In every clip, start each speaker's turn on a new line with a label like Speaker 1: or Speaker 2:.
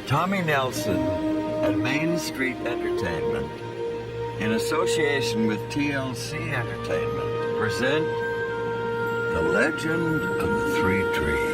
Speaker 1: Tommy Nelson and Main Street Entertainment, in association with TLC Entertainment, present The Legend of the Three Trees.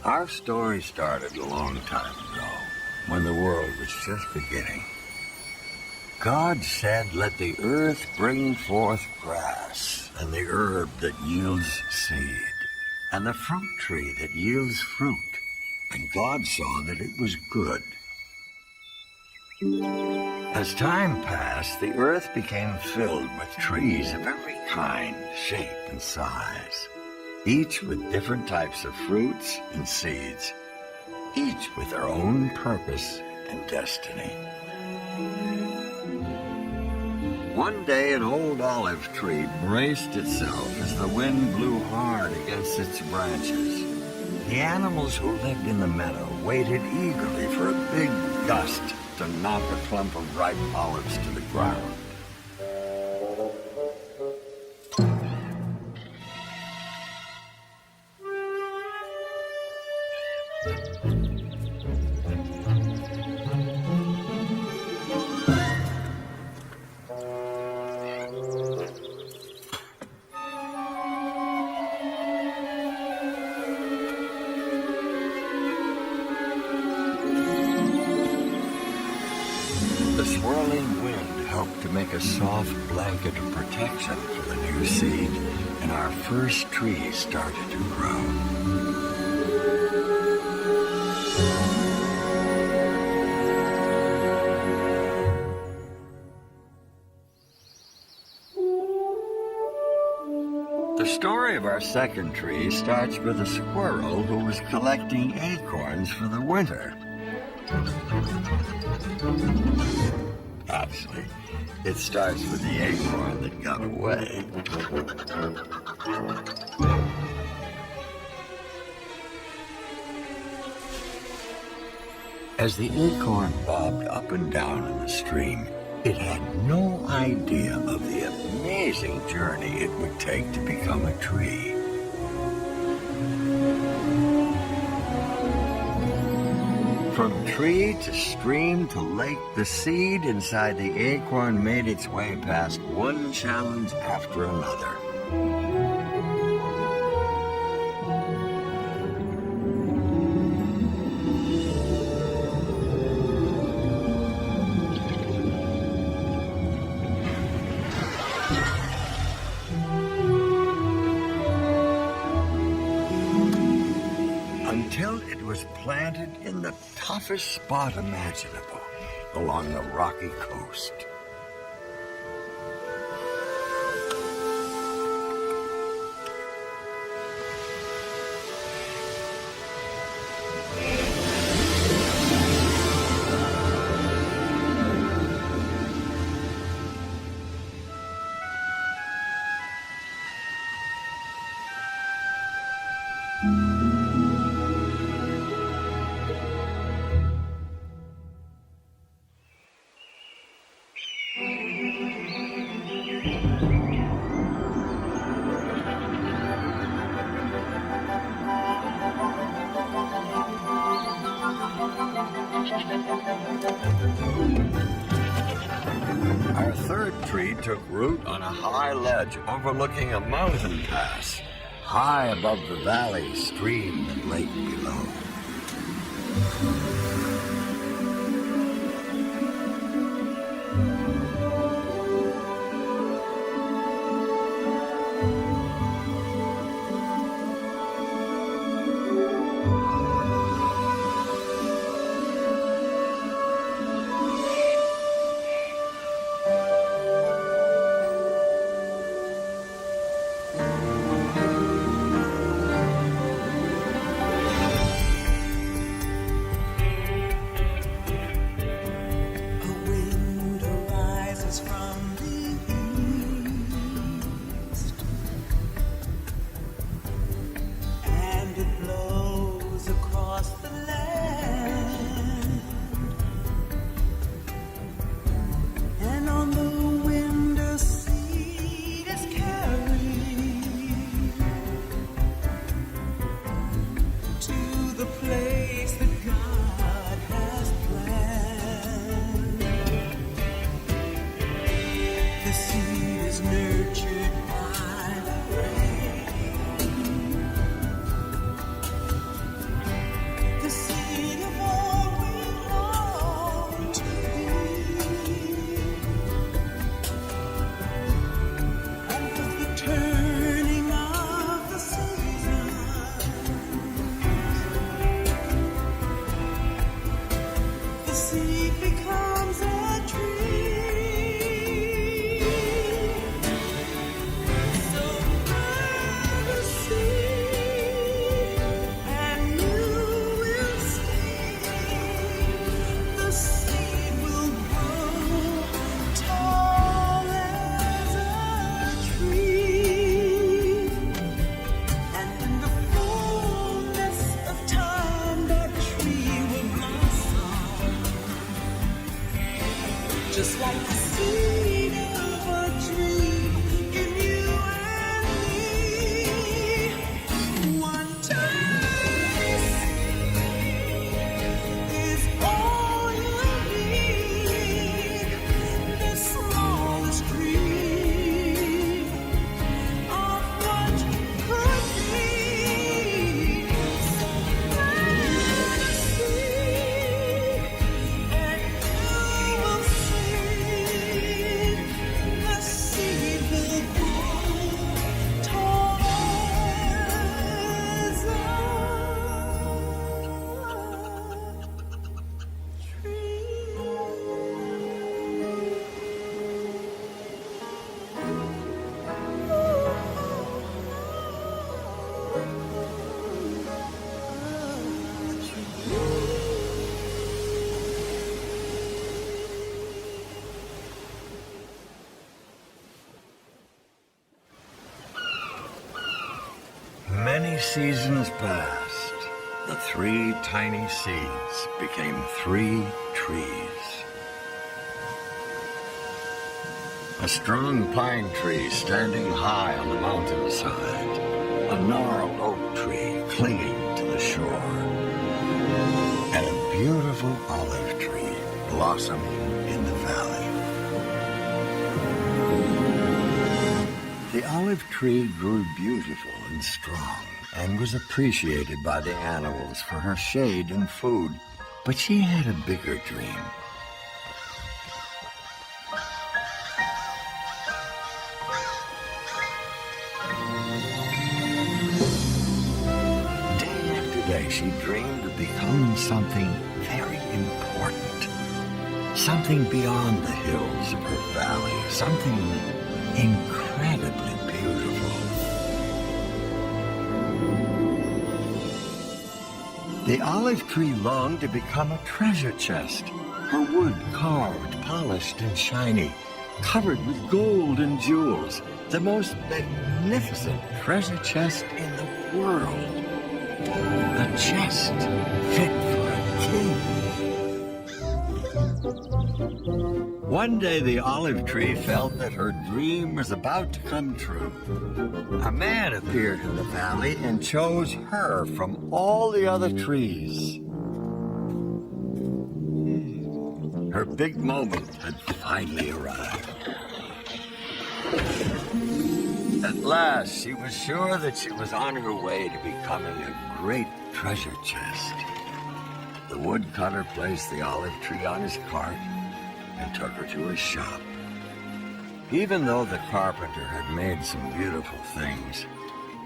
Speaker 1: Our story started a long time ago, when the world was just beginning. God said, "Let the earth bring forth grass, and the herb that yields seed, and the fruit tree that yields fruit." And God saw that it was good. As time passed, the earth became filled with trees of every kind, shape, and size, each with different types of fruits and seeds, each with their own purpose and destiny. One day an old olive tree braced itself as the wind blew hard against its branches. The animals who lived in the meadow waited eagerly for a big gust to knock a clump of ripe olives to the ground. The swirling wind helped to make a soft blanket of protection for the new seed, and our first tree started to grow. The story of our second tree starts with a squirrel who was collecting acorns for the winter. Actually, it starts with the acorn that got away. As the acorn bobbed up and down in the stream, it had no idea of the amazing journey it would take to become a tree. From tree to stream to lake, the seed inside the acorn made its way past one challenge after another. Until it was planted in the toughest spot imaginable along the rocky coast. Our third tree took root on a high ledge overlooking a mountain pass, high above the valley, stream, and lake below.
Speaker 2: the place that God has planned. The seed is nurtured by the rain. The seed of all we long to be. And with the turning of the seasons, the seed becomes a tree. So plant a seed, and you will see the seed will grow tall as a tree. And in the fullness of time, that tree will blossom, just like the seed of a tree in you and me. One tiny seed is all you need, the smallest dream of what could be. So plant a seed, and you will see the seed will grow tall as a
Speaker 1: Many seasons passed. The 3 tiny seeds became 3 trees. A strong pine tree standing high on the mountainside. A gnarled oak tree clinging to the shore. And a beautiful olive tree blossoming in the valley. The olive tree grew beautiful and strong and was appreciated by the animals for her shade and food. But she had a bigger dream. Day after day, she dreamed of becoming something very important. Something beyond the hills of her valley. Something incredibly beautiful. The olive tree longed to become a treasure chest. Her wood carved, polished, and shiny, covered with gold and jewels. The most magnificent treasure chest in the world. A chest fit for a king. One day the olive tree felt that her dream was about to come true. A man appeared in the valley and chose her from all the other trees. Her big moment had finally arrived. At last, she was sure that she was on her way to becoming a great treasure chest. The woodcutter placed the olive tree on his cart and took her to his shop. Even though the carpenter had made some beautiful things,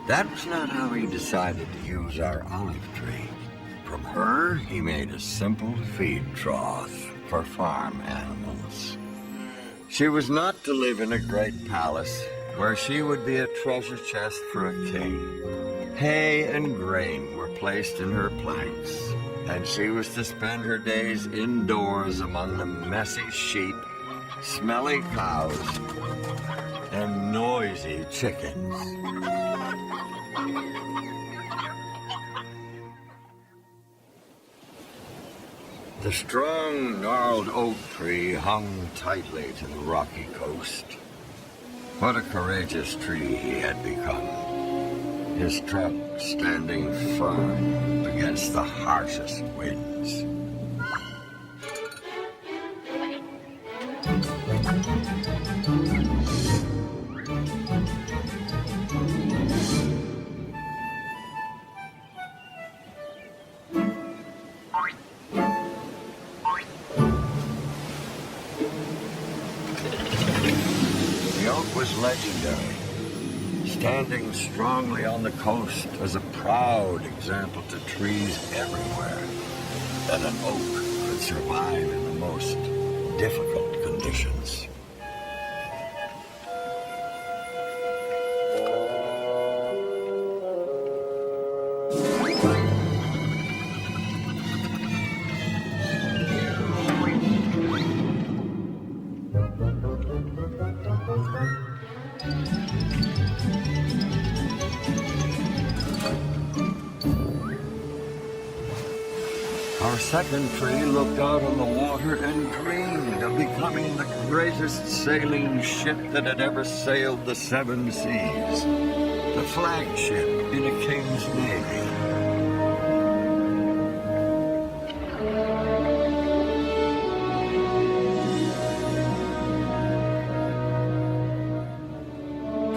Speaker 1: that was not how he decided to use our olive tree. From her, he made a simple feed trough for farm animals. She was not to live in a great palace where she would be a treasure chest for a king. Hay and grain were placed in her planks, and she was to spend her days indoors among the messy sheep, smelly cows, and noisy chickens. The strong, gnarled oak tree hung tightly to the rocky coast. What a courageous tree he had become. his trunk standing firm against the harshest winds. The oak was legendary, standing strongly on the coast as a proud example to trees everywhere that an oak could survive in the most difficult conditions. Our second tree looked out on the water and dreamed of becoming the greatest sailing ship that had ever sailed the seven seas, the flagship in a king's navy.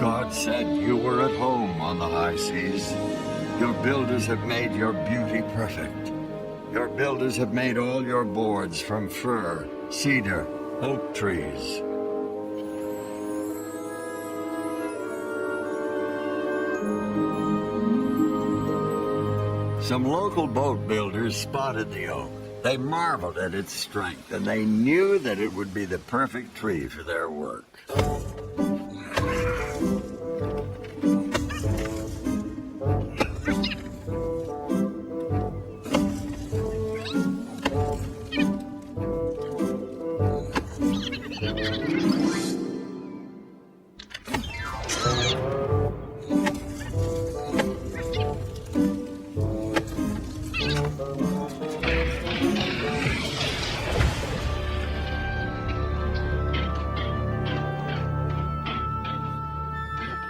Speaker 1: God said you were at home on the high seas. Your builders have made your beauty perfect. Your builders have made all your boards from fir, cedar, oak trees. Some local boat builders spotted the oak. They marveled at its strength, and they knew that it would be the perfect tree for their work.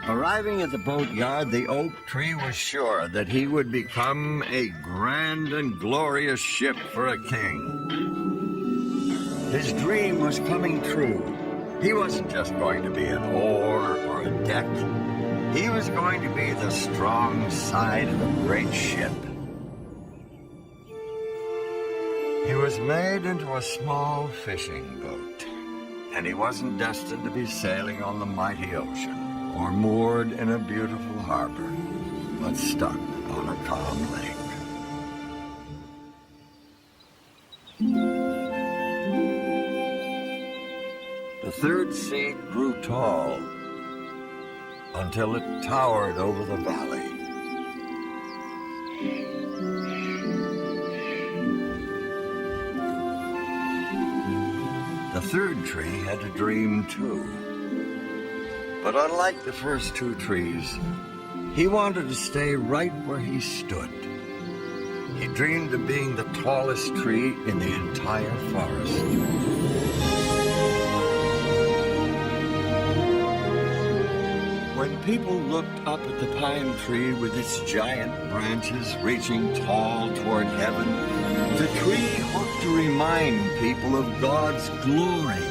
Speaker 1: Arriving at the boatyard, the oak tree was sure that he would become a grand and glorious ship for a king. His dream was coming true. He wasn't just going to be an oar or a deck. He was going to be the strong side of a great ship. He was made into a small fishing boat, and he wasn't destined to be sailing on the mighty ocean or moored in a beautiful harbor, but stuck on a calm lake. The third seed grew tall until it towered over the valley. The third tree had a dream too. But unlike the first two trees, he wanted to stay right where he stood. He dreamed of being the tallest tree in the entire forest. When people looked up at the pine tree with its giant branches reaching tall toward heaven, the tree hoped to remind people of God's glory,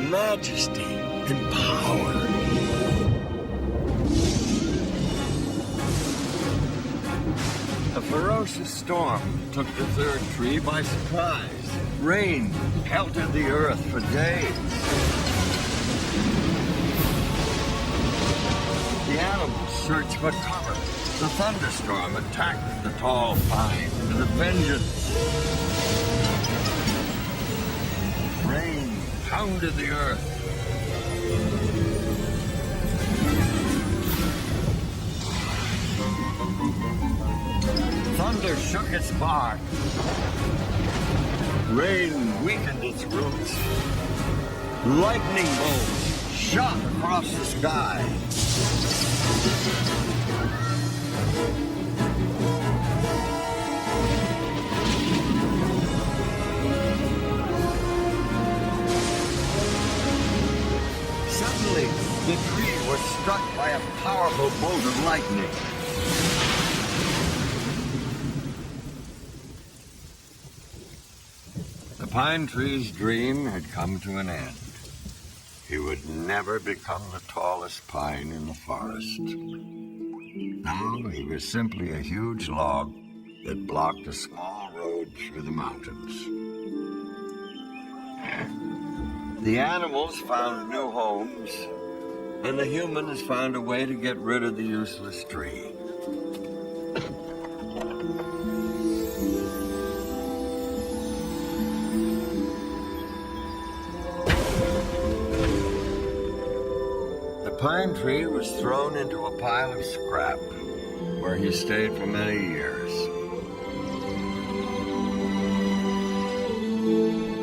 Speaker 1: majesty, and power. A ferocious storm took the third tree by surprise. Rain pelted the earth for days. The animals searched for cover. The thunderstorm attacked the tall pine with a vengeance. Rain pounded the earth. Thunder shook its bark. Rain weakened its roots. Lightning bolts shot across the sky. Suddenly, the tree was struck by a powerful bolt of lightning. pine tree's dream had come to an end. He would never become the tallest pine in the forest. Now he was simply a huge log that blocked a small road through the mountains. The animals found new homes, and the humans found a way to get rid of the useless tree. The pine tree was thrown into a pile of scrap, where he stayed for many years.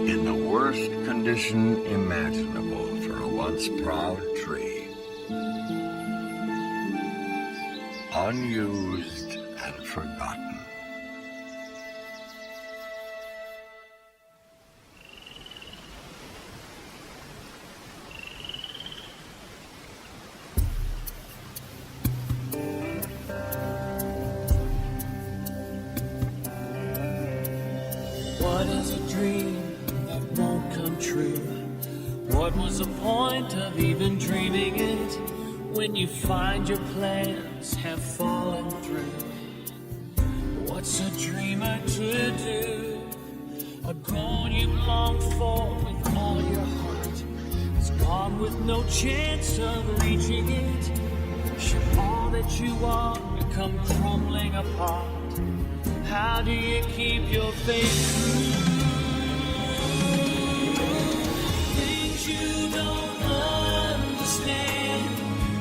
Speaker 1: In the worst condition imaginable for a once proud tree. Unused and forgotten.
Speaker 2: What is a dream that won't come true? What was the point of even dreaming it when you find your plans have fallen through? What's a dreamer to do? A goal you longed for with all your heart is gone with no chance of reaching it. Should all that you are come crumbling apart, how do you keep your faith true? Things you don't understand,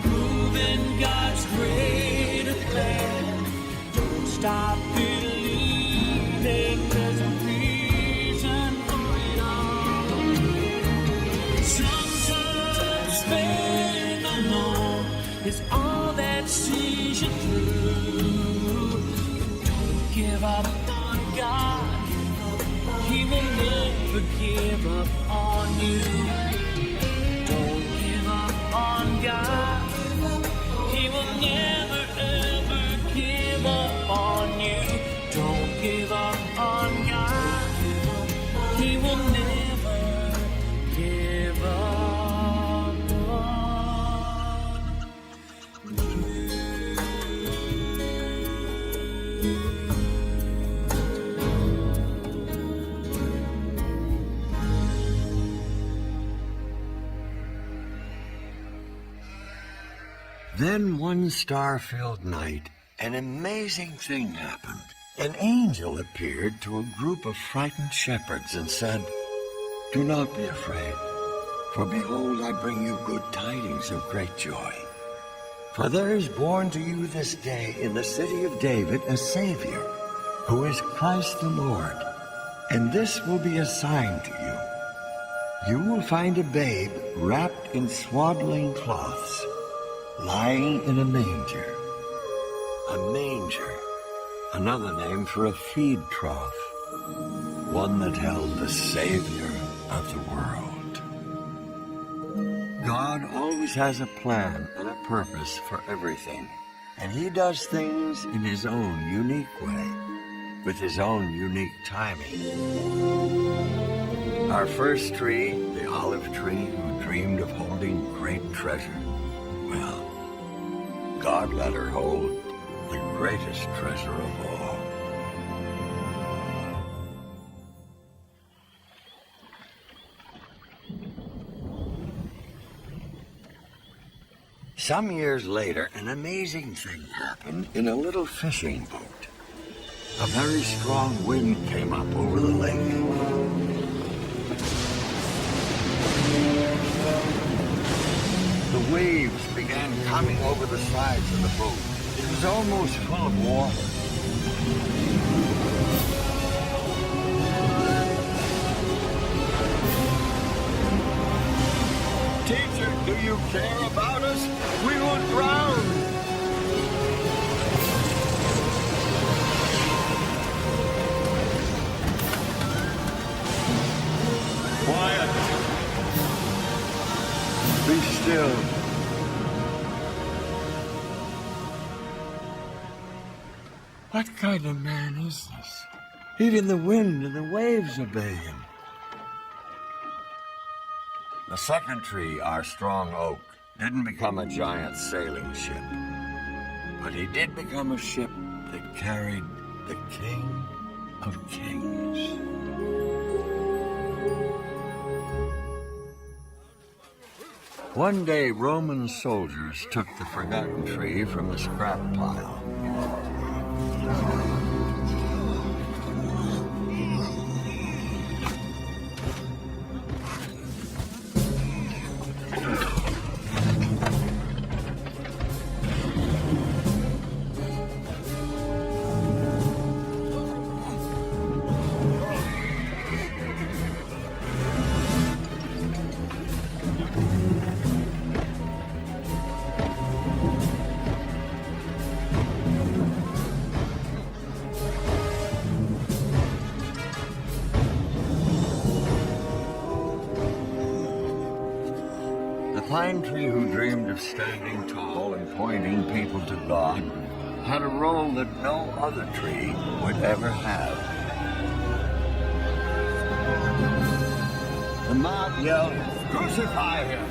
Speaker 2: moving God's greater plan. Don't stop believing there's a reason for it all. Sometimes faith alone is all that sees you through. Give up on God, He will never give up on you. Don't give up on God, He will never ever give up on you. Don't give up on God, He will never give up on you.
Speaker 1: Then one star-filled night, an amazing thing happened. An angel appeared to a group of frightened shepherds and said, "Do not be afraid, for behold, I bring you good tidings of great joy. For there is born to you this day in the city of David a Savior, who is Christ the Lord. And this will be a sign to you. You will find a babe wrapped in swaddling cloths, lying in a manger." A manger, another name for a feed trough, one that held the Savior of the world. God always has a plan and a purpose for everything, and He does things in His own unique way, with His own unique timing. Our first tree, the olive tree who dreamed of holding great treasure, well, God let her hold the greatest treasure of all. Some years later, an amazing thing happened in a little fishing boat. A very strong wind came up over the lake. The waves began coming over the sides of the boat. It was almost full of water. "Teacher, do you care about us? We will drown." Quiet. Be still. What kind of man is this? Even the wind and the waves obey him. The second tree, our strong oak, didn't become a giant sailing ship, but he did become a ship that carried the King of Kings. One day, Roman soldiers took the forgotten tree from the scrap pile. The pine tree who dreamed of standing tall and pointing people to God had a role that no other tree would ever have. The mob yelled, "Crucify him!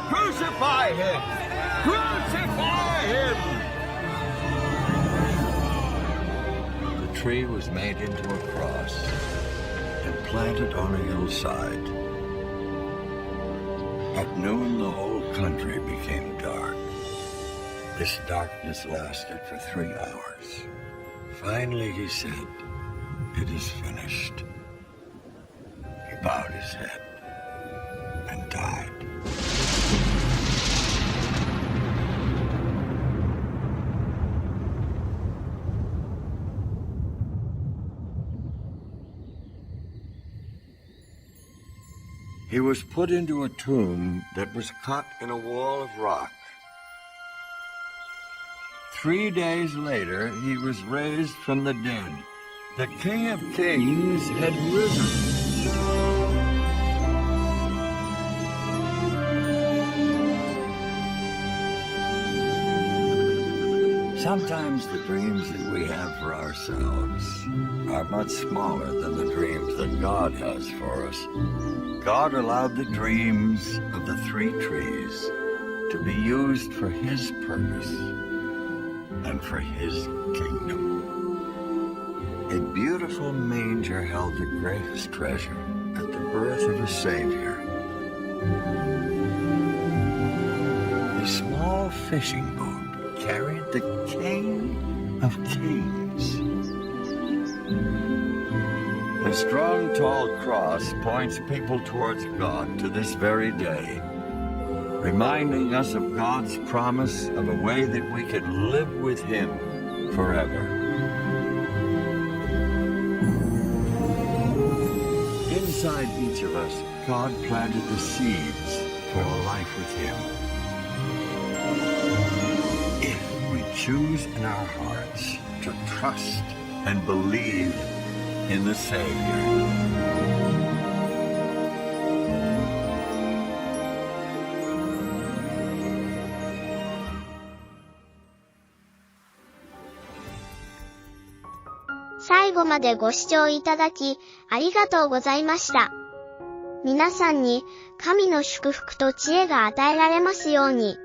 Speaker 1: Crucify him! Crucify him!" The tree was made into a cross and planted on a hillside. At noon, the whole country became dark. This darkness lasted for 3 hours. Finally, he said, "It is finished." He bowed his head and died. He was put into a tomb that was cut in a wall of rock. 3 days later, he was raised from the dead. The King of Kings had risen. Sometimes the dreams that we have for ourselves are much smaller than the dreams that God has for us. God allowed the dreams of the 3 trees to be used for His purpose and for His kingdom. A beautiful manger held the greatest treasure at the birth of a Savior. A small fishing boat carried the King of Kings. The strong, tall cross points people towards God to this very day, reminding us of God's promise of a way that we can live with Him forever. Inside each of us, God planted the seeds for a life with Him. If we choose in our hearts to trust and believe in the Savior.
Speaker 3: 最後までご視聴いただき、ありがとうございました。皆さんに神の祝福と知恵が与えられますように。